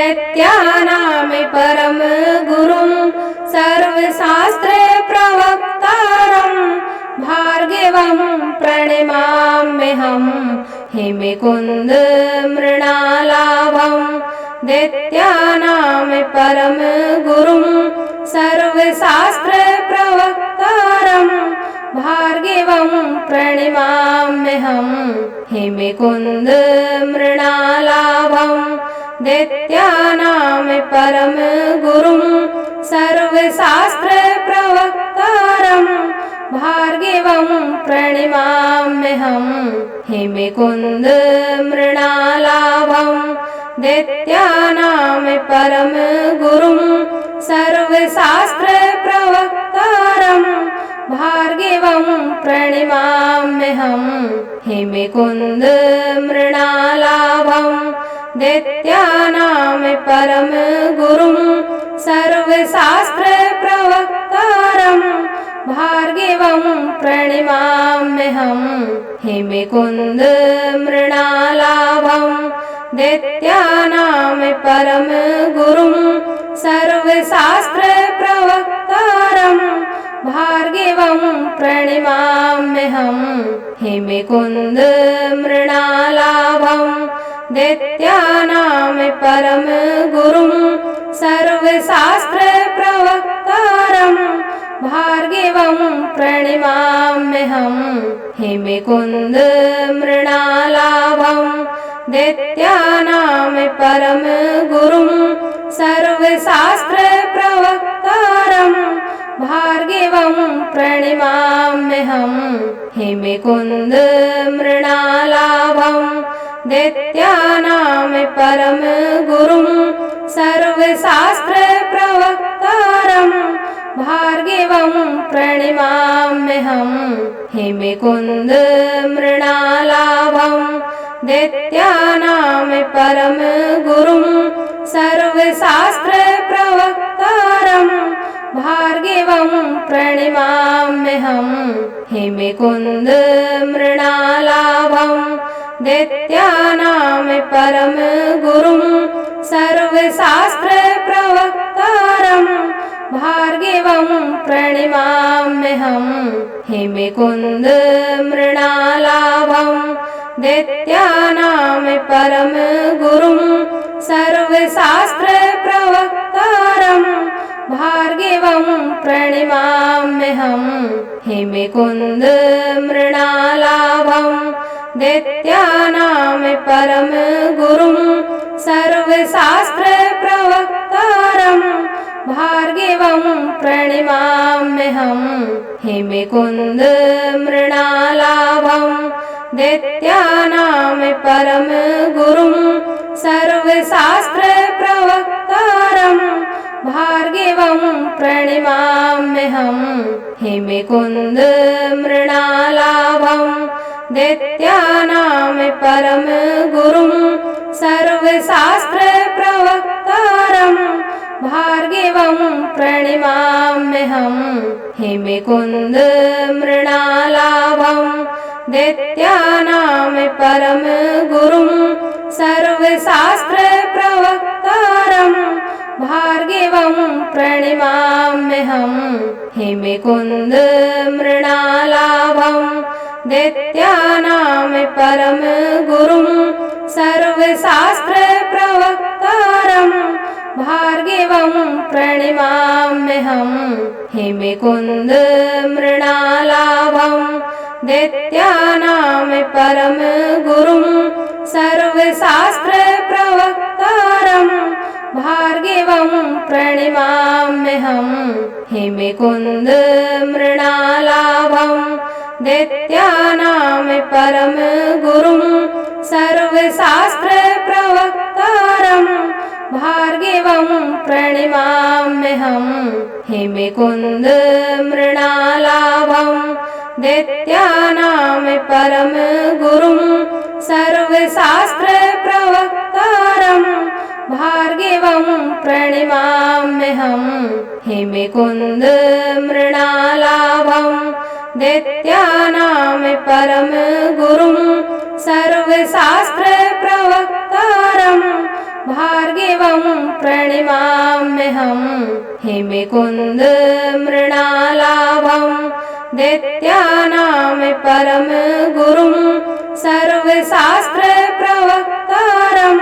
दैत्यानां परम गुरुं सर्वशास्त्र प्रवक्तारं भार्गवं प्रणमाम्यहं हेमकुंद मृणालाभं दैत्यानां परम गुरुं सर्वशास्त्र प्रवक्तारं भार्गवं प्रणमाम्यहं हेमकुंद मृणालाभं दैत्यानां परम गुरुं सर्वशास्त्र प्रवक्तारं भार्गवं प्रणमाम्यहं हेमकुंद मृणालाभं दैत्यानां परम गुरुं सर्वशास्त्र प्रवक्तारं भार्गवं प्रणमाम्यहं हेमकुंद मृणालाभं दैत्यानां परम गुरुं सर्वशास्त्र प्रवक्तारं भार्गवं प्रणमाम्यहं हेमकुंद मृणालाभं दैत्यानां परम गुरुं सर्वशास्त्र प्रवक्तारं भार्गवं प्रणमाम्यहं हेमकुंद मृणालाभं दैत्यानां परम गुरुं सर्वशास्त्र प्रवक्तारं भार्गवं प्रणमाम्यहं हेमकुंद मृणालाभं दैत्यानां परम गुरुं सर्वशास्त्र प्रवक्तारं भार्गवं प्रणमाम्यहं हेमकुंद मृणालाभं दैत्यानां परम गुरुं सर्वशास्त्र प्रवक्तारं भार्गवं प्रणमाम्यहं हेमकुंद मृणालाभं दैत्यानां परम गुरुं सर्वशास्त्र प्रवक्तारं भार्गवं प्रणमाम्यहं हेमकुंद मृणालाभं दैत्यानां परम गुरुं सर्वशास्त्र प्रवक्तारं भार्गवं प्रणमाम्यहं हेमकुंद मृणालाभं दैत्यानां परम गुरुं सर्वशास्त्र प्रवक्तारं भार्गवं प्रणमाम्यहं हेमकुंद मृणालाभं दैत्यानां परम गुरुं सर्वशास्त्र प्रवक्तारं भार्गवं प्रणमाम्यहं हेमकुंद मृणालाभं दैत्यानां परम गुरुं सर्वशास्त्र प्रवक्तारं भार्गवं प्रणमाम्यहं हेमकुंद मृणालाभं दैत्यानां परम गुरुं सर्वशास्त्र प्रवक्तारं भार्गवं प्रणमाम्यहं हेमकुंद मृणालाभं दैत्यानां परम गुरुं सर्वशास्त्र प्रवक्तारं भार्गवं प्रणमाम्यहं हेमकुंद मृणालाभं दैत्यानां परम गुरुं सर्वशास्त्र प्रवक्तारं भार्गवं प्रणमाम्यहं हेमकुंद मृणालाभं दैत्यानां परम गुरुं सर्वशास्त्र प्रवक्तारं भार्गवं प्रणमाम्यहं हेमकुंद मृणालाभं दैत्यानां परम गुरुं सर्वशास्त्र प्रवक्तारं भार्गवं प्रणमाम्यहं हेमकुंद मृणालाभं दैत्यानां परम गुरुं सर्वशास्त्र प्रवक्तारं भार्गवं प्रणमाम्यहं हेमकुंद मृणालाभं दैत्यानां परम गुरुं सर्वशास्त्र प्रवक्तारं भार्गवं प्रणिमाम्यहं हे मुकुन्द मृणालाभं दैत्यानां परम गुरुं सर्वशास्त्रप्रवक्तारं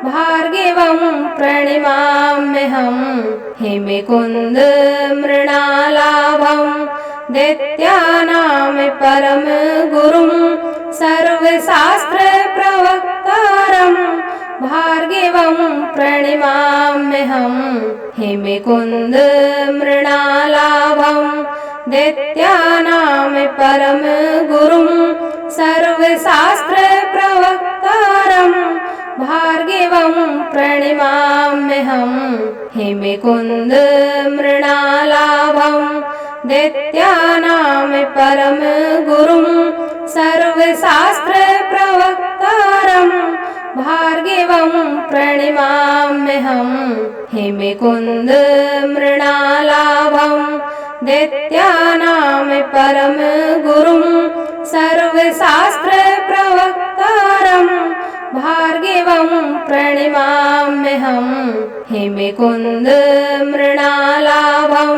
भार्गवं प्रणिमाम्यहं हे मुकुन्द मृणालाभं दैत्यानां परम गुरुं सर्वशास्त्रप्रवक्तारं भार्गवं प्रणिमाम्यहं हे मुकुन्द मृणालाभं दैत्यानां परम गुरुं सर्वशास्त्रप्रवक्तारं भार्गवं प्रणिमाम्यहं हे मुकुन्द मृणालाभं दैत्यानां परम गुरुं सर्वशास्त्रप्रवक्तारं भार्गवं प्रणिमाम्यहं हे मुकुन्द मृणालाभं दैत्यानां परम गुरुं सर्वशास्त्रप्रवक्तारं भार्गवं प्रणिमाम्यहं हे मुकुन्द मृणालाभं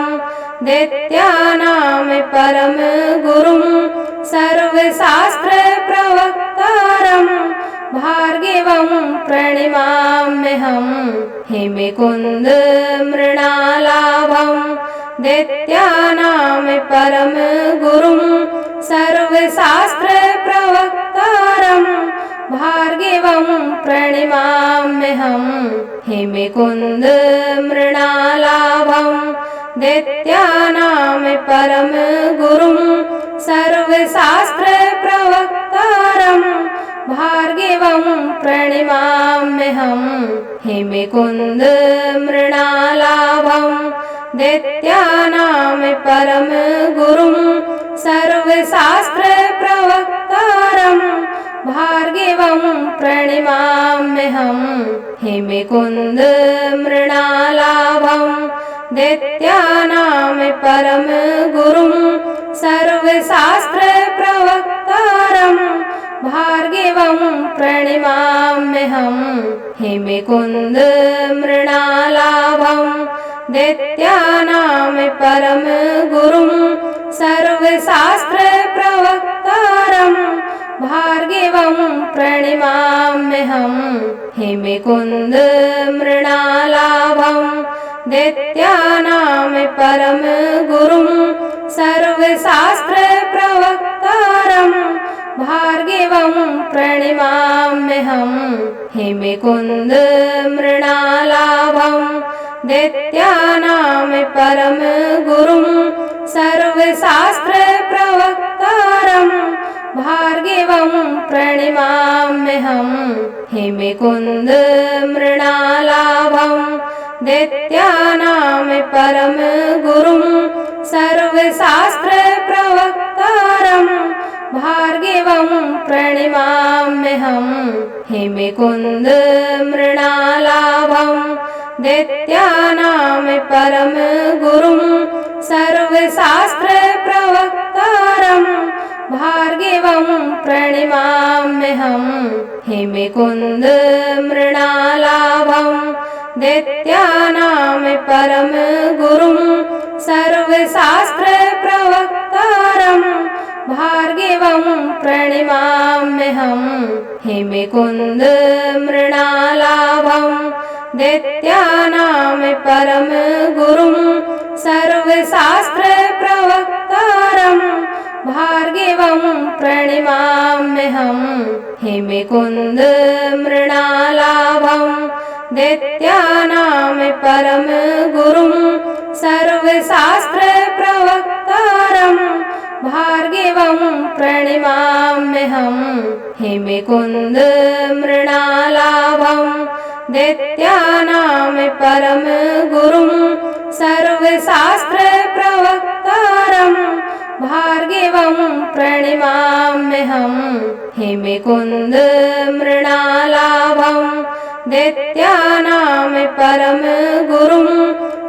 दैत्यानां परम गुरुं सर्वशास्त्रप्रवक्तारं भार्गवं प्रणिमाम्यहं हे मुकुन्द मृणालाभं दैत्यानां परम गुरुं सर्वशास्त्रप्रवक्तारं भार्गवं प्रणिमाम्यहं हे मुकुन्द मृणालाभं दैत्यानां परम गुरुं सर्वशास्त्रप्रवक्तारं भार्गवं प्रणिमाम्यहं हे मुकुन्द मृणालाभं दैत्यानां परम गुरुं सर्वशास्त्रप्रवक्तारं भार्गवं प्रणिमाम्यहं हे मुकुन्द मृणालाभं दैत्यानां परम गुरुं सर्वशास्त्रप्रवक्तारं भार्गवं प्रणिमाम्यहं हे मुकुन्द मृणालाभं दैत्यानां परम गुरुं सर्वशास्त्रप्रवक्तारं भार्गवं प्रणिमाम्यहं हे मुकुन्द मृणालाभं दैत्यानां परम गुरुं सर्वशास्त्रप्रवक्तारं भार्गवं प्रणिमाम्यहं हे मुकुन्द मृणालाभं दैत्यानां परम गुरुं सर्वशास्त्रप्रवक्तारं भार्गवं प्रणिमाम्यहं हे मुकुन्द मृणालाभं दैत्यानां परम गुरुं सर्वशास्त्रप्रवक्तारं भार्गवं प्रणिमाम्यहं हे मुकुन्द मृणालाभं दैत्यानां परम गुरुं सर्वशास्त्रप्रवक्तारं भार्गवं प्रणिमाम्यहं हे मुकुन्द मृणालाभं दैत्यानां परम गुरुं सर्वशास्त्रप्रवक्तारं भार्गवं प्रणिमाम्यहं हे मुकुन्द मृणालाभं दैत्यानां परम गुरुं सर्वशास्त्रप्रवक्तारं भार्गवं प्रणिमाम्यहं हे मुकुन्द मृणालाभं दैत्यानां परम गुरुं सर्वशास्त्रप्रवक्तारं भार्गवं प्रणिमाम्यहं हे मुकुन्द मृणालाभं दैत्यानां परम गुरुं सर्वशास्त्रप्रवक्तारं भार्गवं प्रणिमाम्यहं हे मुकुन्द मृणालाभं दैत्यानां परम गुरुं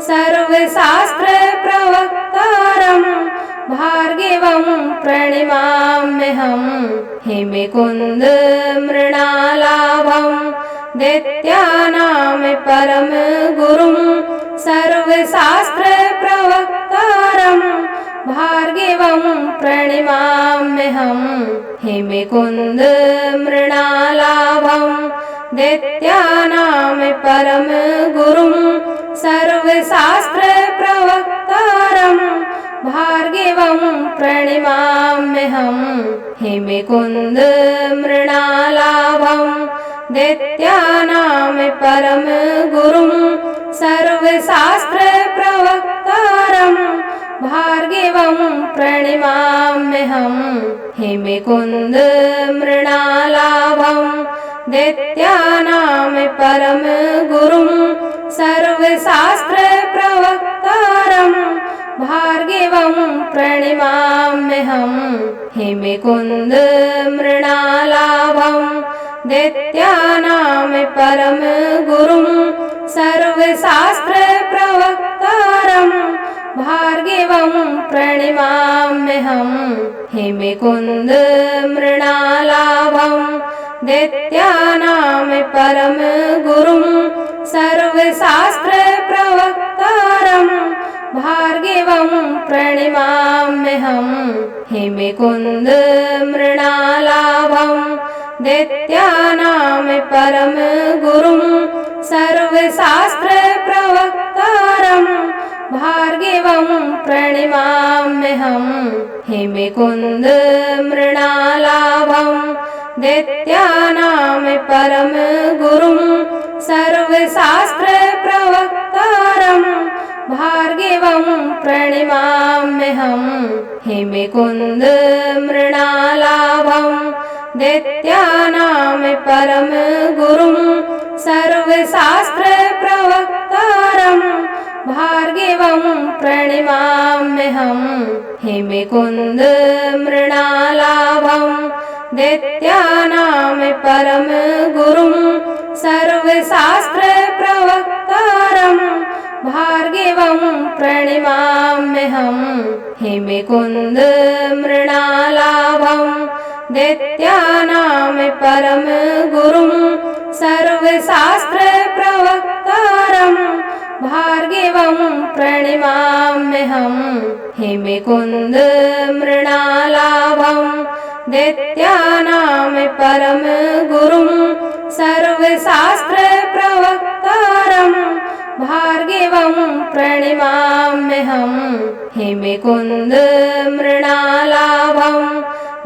सर्वशास्त्रप्रवक्तारं भार्गवं प्रणिमाम्यहं हे मुकुन्द मृणालाभं दैत्यानां परम गुरुं सर्वशास्त्र प्रवक्तारं भार्गवं प्रणमाम्यहम् हेमकुंद मृणालाभं दैत्यानां परम गुरुं सर्वशास्त्र प्रवक्तारं भार्गवं प्रणमाम्यहम् हेमकुंद मृणालाभं दैत्यानां परम गुरुं सर्वशास्त्र प्रवक्तारं भार्गवं प्रणमाम्यहम् हेमकुंद मृणालाभं दैत्यानां परम गुरुं सर्वशास्त्र प्रवक्तारं भार्गवं प्रणमाम्यहम् हेमकुंद मृणालाभं दैत्यानां परम गुरुं सर्वशास्त्र प्रवक्तारं भार्गवं प्रणमाम्यहम् हेमकुंद मृणालाभं दैत्यानां परम गुरुं सर्वशास्त्र प्रवक्तारं भार्गवं प्रणमाम्यहम् हेमकुंद मृणालाभं दैत्यानां परम गुरुं सर्वशास्त्र प्रवक्तारं भार्गवं प्रणमाम्यहम् हेमकुंद मृणालाभं दैत्यानां परम गुरुं सर्वशास्त्र प्रवक्तारं भार्गवं प्रणमाम्यहम् हेमकुंद मृणालाभं दैत्यानां परम गुरुं सर्वशास्त्र प्रवक्तारं भार्गवं प्रणमाम्यहम् हेमकुंद मृणालाभं दैत्यानां परम गुरुं सर्वशास्त्र प्रवक्तारं भार्गवं प्रणमाम्यहम् हेमकुंद मृणालाभं दैत्यानां परम गुरुं सर्वशास्त्र प्रवक्तारं भार्गवं प्रणमाम्यहम् हेमकुंद मृणालाभं दैत्यानां परम गुरुं सर्वशास्त्र प्रवक्तारं भार्गवं प्रणमाम्यहम् हेमकुंद मृणालाभं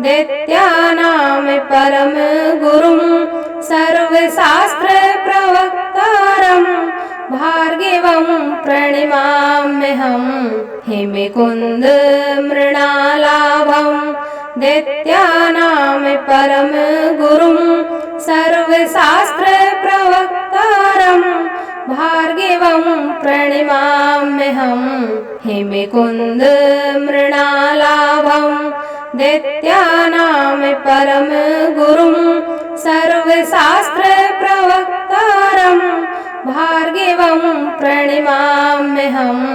दैत्यानां परम गुरुं सर्वशास्त्र प्रवक्तारं भार्गवं प्रणमाम्यहम् हेमकुंद मृणालाभं दैत्यानां परम गुरुं सर्वशास्त्र प्रवक्तारं भार्गवं प्रणमाम्यहम् हेमकुंद मृणालाभं दैत्यानां परम गुरुं सर्वशास्त्र प्रवक्तारं भार्गवं प्रणमाम्यहम्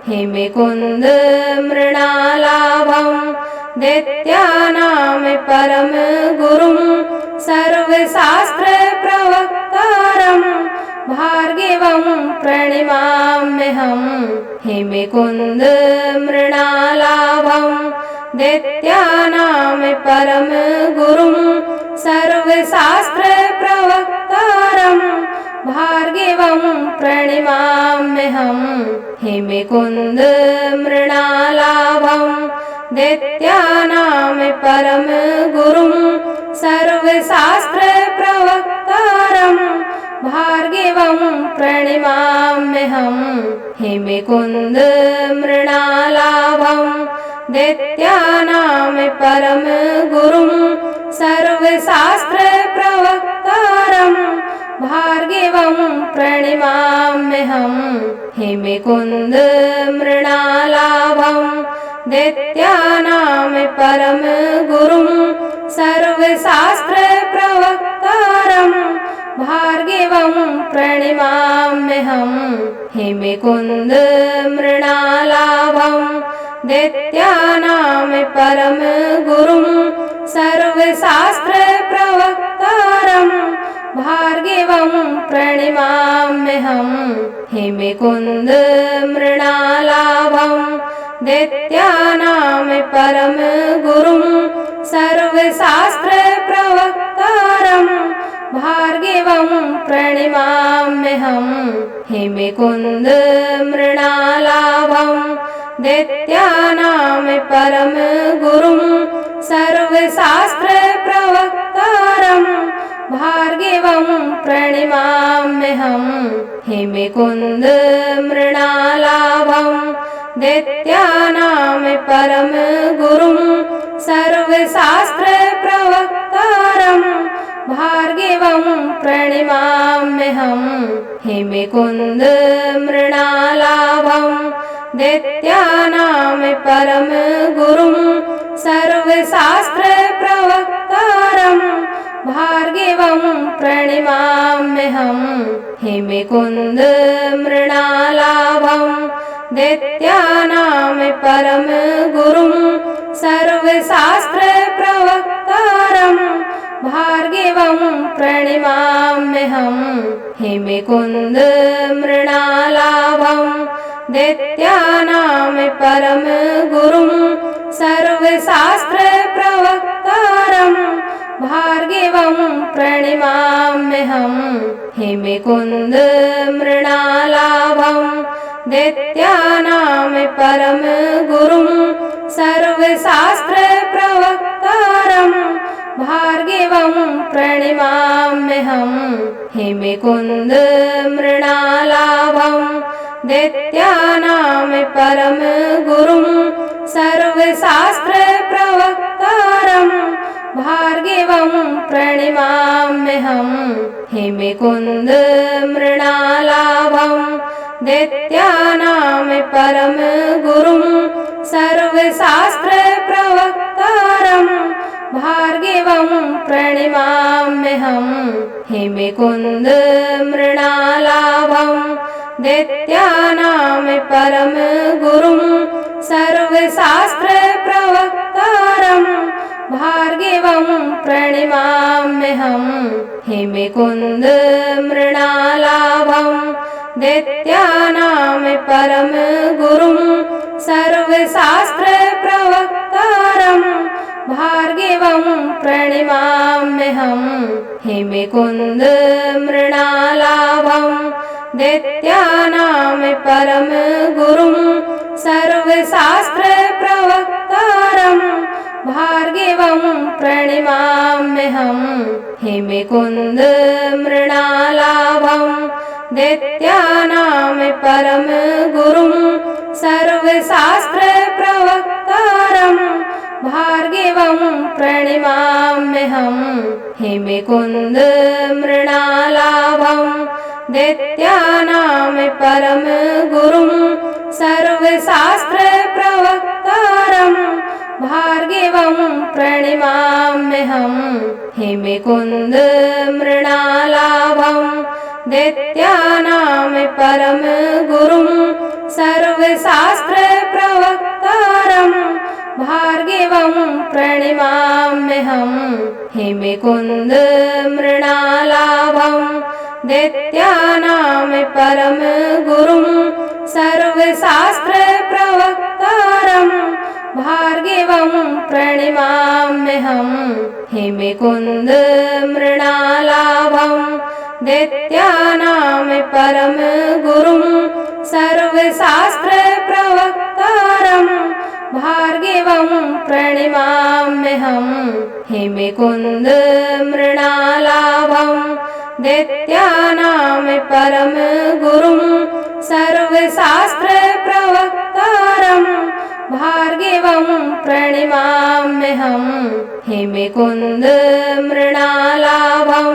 हेमकुंद मृणालाभं दैत्यानां परम गुरुं सर्वशास्त्र प्रवक्तारं भार्गवं प्रणमाम्यहम् हेमकुंद मृणालाभं दैत्यानां परम गुरुं सर्वशास्त्र प्रवक्तारं भार्गवं प्रणमाम्यहम् हेमकुंद मृणालाभं दैत्यानां परम गुरुं सर्वशास्त्र प्रवक्तारं भार्गवं प्रणमाम्यहम् हेमकुंद मृणालाभं दैत्यानां परम गुरुं सर्वशास्त्र प्रवक्तारं भार्गवं प्रणमाम्यहम् हेमकुंद मृणालाभं दैत्यानां परम गुरुं सर्वशास्त्र प्रवक्तारं भार्गवं प्रणमाम्यहम् हेमकुंद मृणालाभं दैत्यानां परम गुरुं सर्वशास्त्र प्रवक्तारं भार्गवं प्रणमाम्यहं हेमकुन्द मृणालाभं दैत्यानां परम गुरुं सर्वशास्त्रप्रवक्तारं भार्गवं प्रणमाम्यहं हेमकुन्द मृणालाभं दैत्यानां परम गुरुं सर्वशास्त्रप्रवक्तारं भार्गवं प्रणमाम्यहं हेमकुन्द मृणालाभं दैत्यानां परम गुरुं सर्वशास्त्रप्रवक्तारं भार्गवं प्रणमाम्यहं हेमकुन्द मृणालाभं दैत्यानां परम गुरुं सर्वशास्त्रप्रवक्तारं भार्गवं प्रणमाम्यहं हेमकुन्द मृणालाभं दैत्यानां परम गुरुं सर्वशास्त्रप्रवक्तारं भार्गवं प्रणमाम्यहं हेमकुन्द मृणालाभं दैत्यानां परम गुरुं सर्वशास्त्रप्रवक्तारं भार्गवं प्रणमाम्यहं हेमकुन्द मृणालाभं दैत्यानां परम गुरुं सर्वशास्त्रप्रवक्तारं भार्गवं प्रणमाम्यहं हेमकुन्द मृणालाभं दैत्यानां परम गुरुं सर्वशास्त्रप्रवक्तारं भार्गवं प्रणमाम्यहं हेमकुन्द मृणालाभं दैत्यानां परम गुरुं सर्वशास्त्रप्रवक्तारं भार्गवं प्रणमाम्यहं हेमकुन्द मृणालाभं दैत्यानां परम गुरुं सर्वशास्त्रप्रवक्तारं भार्गवं प्रणमाम्यहं हेमकुन्द मृणालाभं दैत्यानां परम गुरुं सर्वशास्त्रप्रवक्तारं भार्गवं प्रणमाम्यहं हेमकुन्द मृणालाभं दैत्यानां परम गुरुं सर्वशास्त्रप्रवक्तारं भार्गवं प्रणमाम्यहं हेमकुन्द मृणालाभं दैत्यानां परम गुरुं सर्वशास्त्रप्रवक्तारं भार्गवं प्रणमाम्यहं हेमकुन्द मृणालाभं दैत्यानां परम गुरुं सर्वशास्त्रप्रवक्तारं भार्गवं प्रणमाम्यहं हेमकुन्द मृणालाभं दैत्यानां परम गुरुं सर्वशास्त्रप्रवक्तारं भार्गवं प्रणमाम्यहं हेमकुन्द मृणालाभं दैत्यानां परम गुरुं सर्वशास्त्रप्रवक्तारं भार्गवं प्रणमाम्यहं हेमकुन्द मृणालाभं दैत्यानां परम गुरुं सर्वशास्त्रप्रवक्तारं भार्गवं प्रणमाम्यहं हेमकुन्द मृणालाभं दैत्यानां परम गुरुं सर्वशास्त्रप्रवक्तारं भार्गवं प्रणमाम्यहं हेमकुन्द मृणालाभं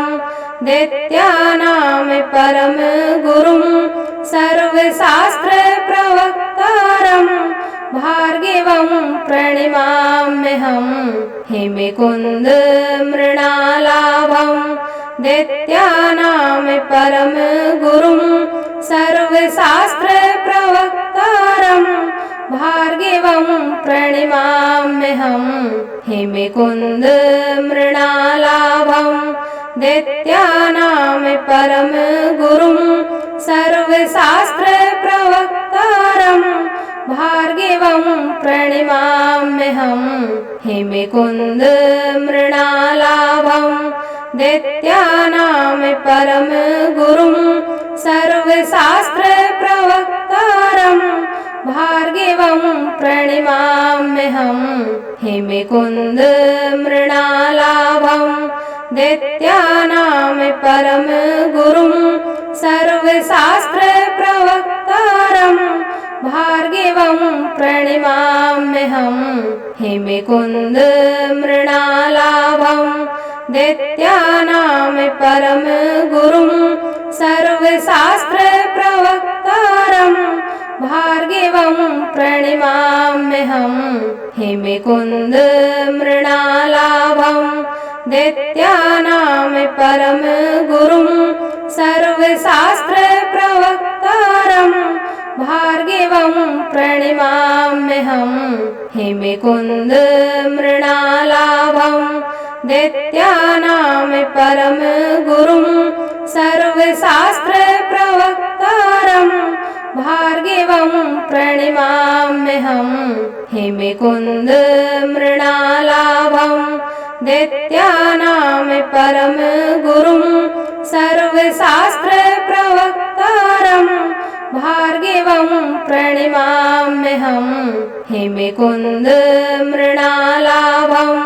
दैत्यानां परम गुरुं सर्वशास्त्रप्रवक्तारं भार्गवं प्रणमाम्यहं हेमकुन्द मृणालाभं दैत्यानां परम गुरुं सर्वशास्त्रप्रवक्तारं भार्गवं प्रणमाम्यहं हेमकुन्द मृणालाभं दैत्यानां परम गुरुं सर्वशास्त्र प्रवक्तारं भार्गवं प्रणमाम्यहम्। हेमकुंद मृणालाभं दैत्यानां परम गुरुं सर्वशास्त्र प्रवक्तारं भार्गवं प्रणमाम्यहम्। हेमकुंद मृणालाभं दैत्यानां परम गुरुं सर्वशास्त्र प्रवक्तारं भार्गवं प्रणमाम्यहम्। हेमकुंद मृणालाभं दैत्यानां परम गुरुं सर्वशास्त्र प्रवक्तारं भार्गवं प्रणमाम्यहम्। हेमकुंद मृणालाभं दैत्यानां परम गुरुं सर्वशास्त्र प्रवक्तारं भार्गवं प्रणमाम्यहम्। हेमकुंद मृणालाभं दैत्यानां परम गुरुं सर्वशास्त्र प्रवक्तारं भार्गवं प्रणमाम्यहम्। हेमकुंद मृणालाभं दैत्यानां परम गुरुं सर्वशास्त्र प्रवक्तारं भार्गवं प्रणमाम्यहम्। हेमकुंद मृणालाभं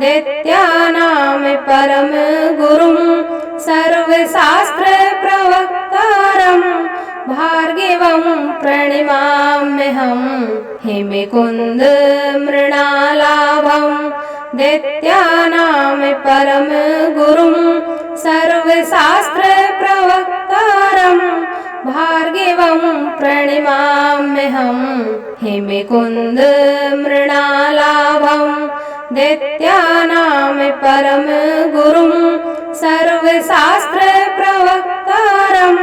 दैत्यानां परम गुरुं सर्वशास्त्र प्रवक्तारं भार्गवं प्रणमाम्यहम्। हेमकुंद मृणालाभं दैत्यानां परम गुरुं सर्वशास्त्र प्रवक्तारं भार्गवं प्रणमाम्यहम्। हेमकुंद मृणालाभं दैत्यानां परम गुरुं सर्वशास्त्र प्रवक्तारं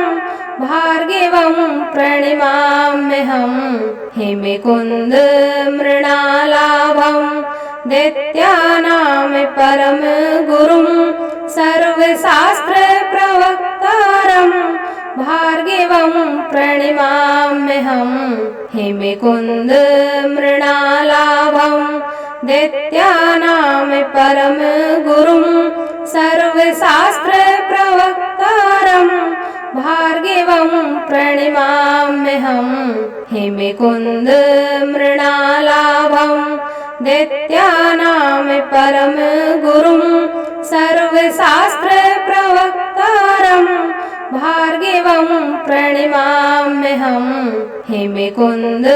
भार्गवं प्रणमाम्यहम्। हेमकुंद मृणालाभं दैत्यानां परम गुरुं सर्वशास्त्र प्रवक्तारं भार्गवं प्रणमाम्यहम्। हेमकुंद मृणालाभं दैत्यानां परम गुरुं सर्वशास्त्र प्रवक्तारं भार्गवं प्रणमाम्यहम्। हेमकुंद मृणालाभं दैत्यानां परम गुरुं सर्वशास्त्र प्रवक्तारं भार्गवं प्रणमाम्यहम्। हेमकुंद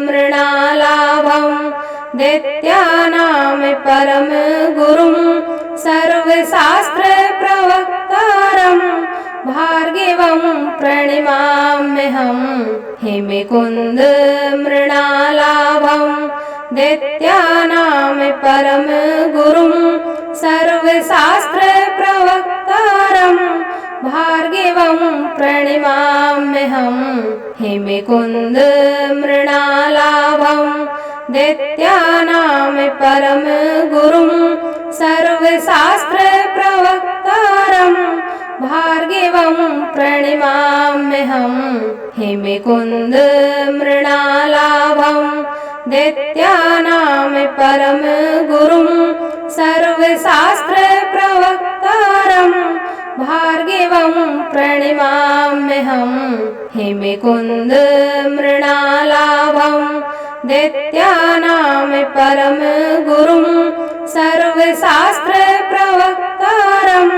मृणालाभं दैत्यानां परम गुरुं सर्वशास्त्र प्रवक्तारं भार्गवं प्रणमाम्यहम्। हेमकुंद मृणालाभं दैत्यानां परम गुरुं सर्वशास्त्र प्रवक्तारं भार्गवं प्रणमाम्यहम्। हेमकुंद मृणालाभं दैत्यानां परम गुरुं सर्वशास्त्र प्रवक्तारं भार्गवं प्रणमाम्यहम्। हेमकुंद मृणालाभं दैत्यानां परम गुरुं सर्वशास्त्र प्रवक्तारं भार्गवं प्रणमाम्यहम्। हेमकुंद मृणालाभं दैत्यानां परम गुरुं सर्वशास्त्र प्रवक्तारं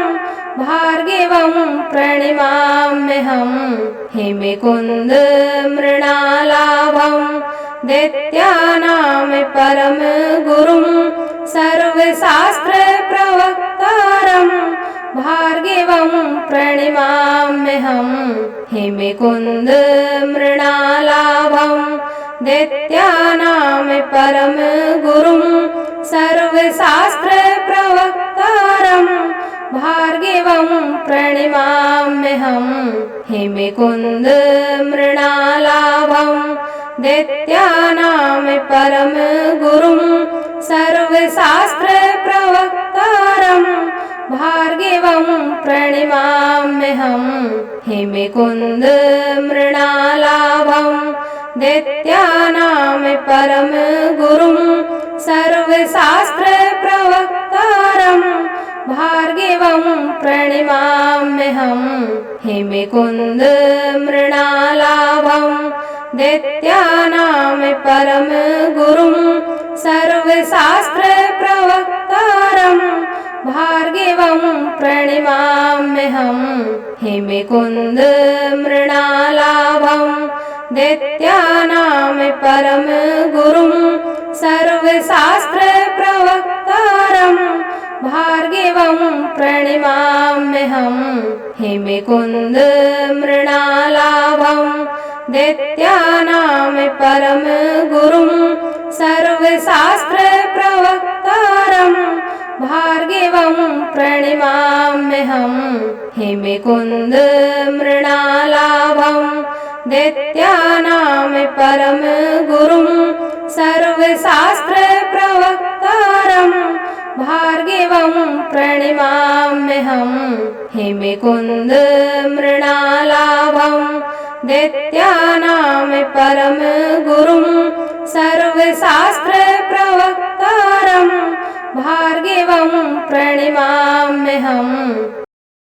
भार्गवं प्रणमाम्यहम्। हेमकुंद मृणालाभं दैत्यानां परम गुरुं सर्वशास्त्र प्रवक्तारं भार्गवं प्रणमाम्यहम्। हेमकुंद मृणालाभं दैत्यानां परम गुरुं सर्वशास्त्र प्रवक्तारं भार्गवं प्रणमाम्यहम्। हेमकुंद मृणालाभं दैत्यानां परम गुरुं सर्वशास्त्र प्रवक्तारं भार्गवं प्रणमाम्यहम् हेमकुन्द मृणालाभं दैत्यानां परम गुरुं सर्वशास्त्र प्रवक्तारं भार्गवं प्रणमाम्यहम् हेमकुन्द मृणालाभं दैत्यानां परम गुरुं सर्वशास्त्र प्रवक्तारं भार्गवं प्रणमाम्यहम् हेमकुन्द मृणालाभं दैत्यानां परम गुरुं सर्वशास्त्र प्रवक्तारं भार्गवं प्रणमाम्यहम् हेमकुन्द मृणालाभं दैत्यानां परम गुरुं सर्वशास्त्र प्रवक्तारं भार्गवं प्रणमाम्यहम् हेमकुन्द मृणालाभं दैत्यानां परम गुरुं सर्वशास्त्र प्रवक्तारं भार्गवं प्रणमाम्यहम् हेमकुन्द मृणालाभं दैत्यानां परम गुरुं सर्वशास्त्र प्रवक्तारं भार्गवं प्रणमाम्यहम्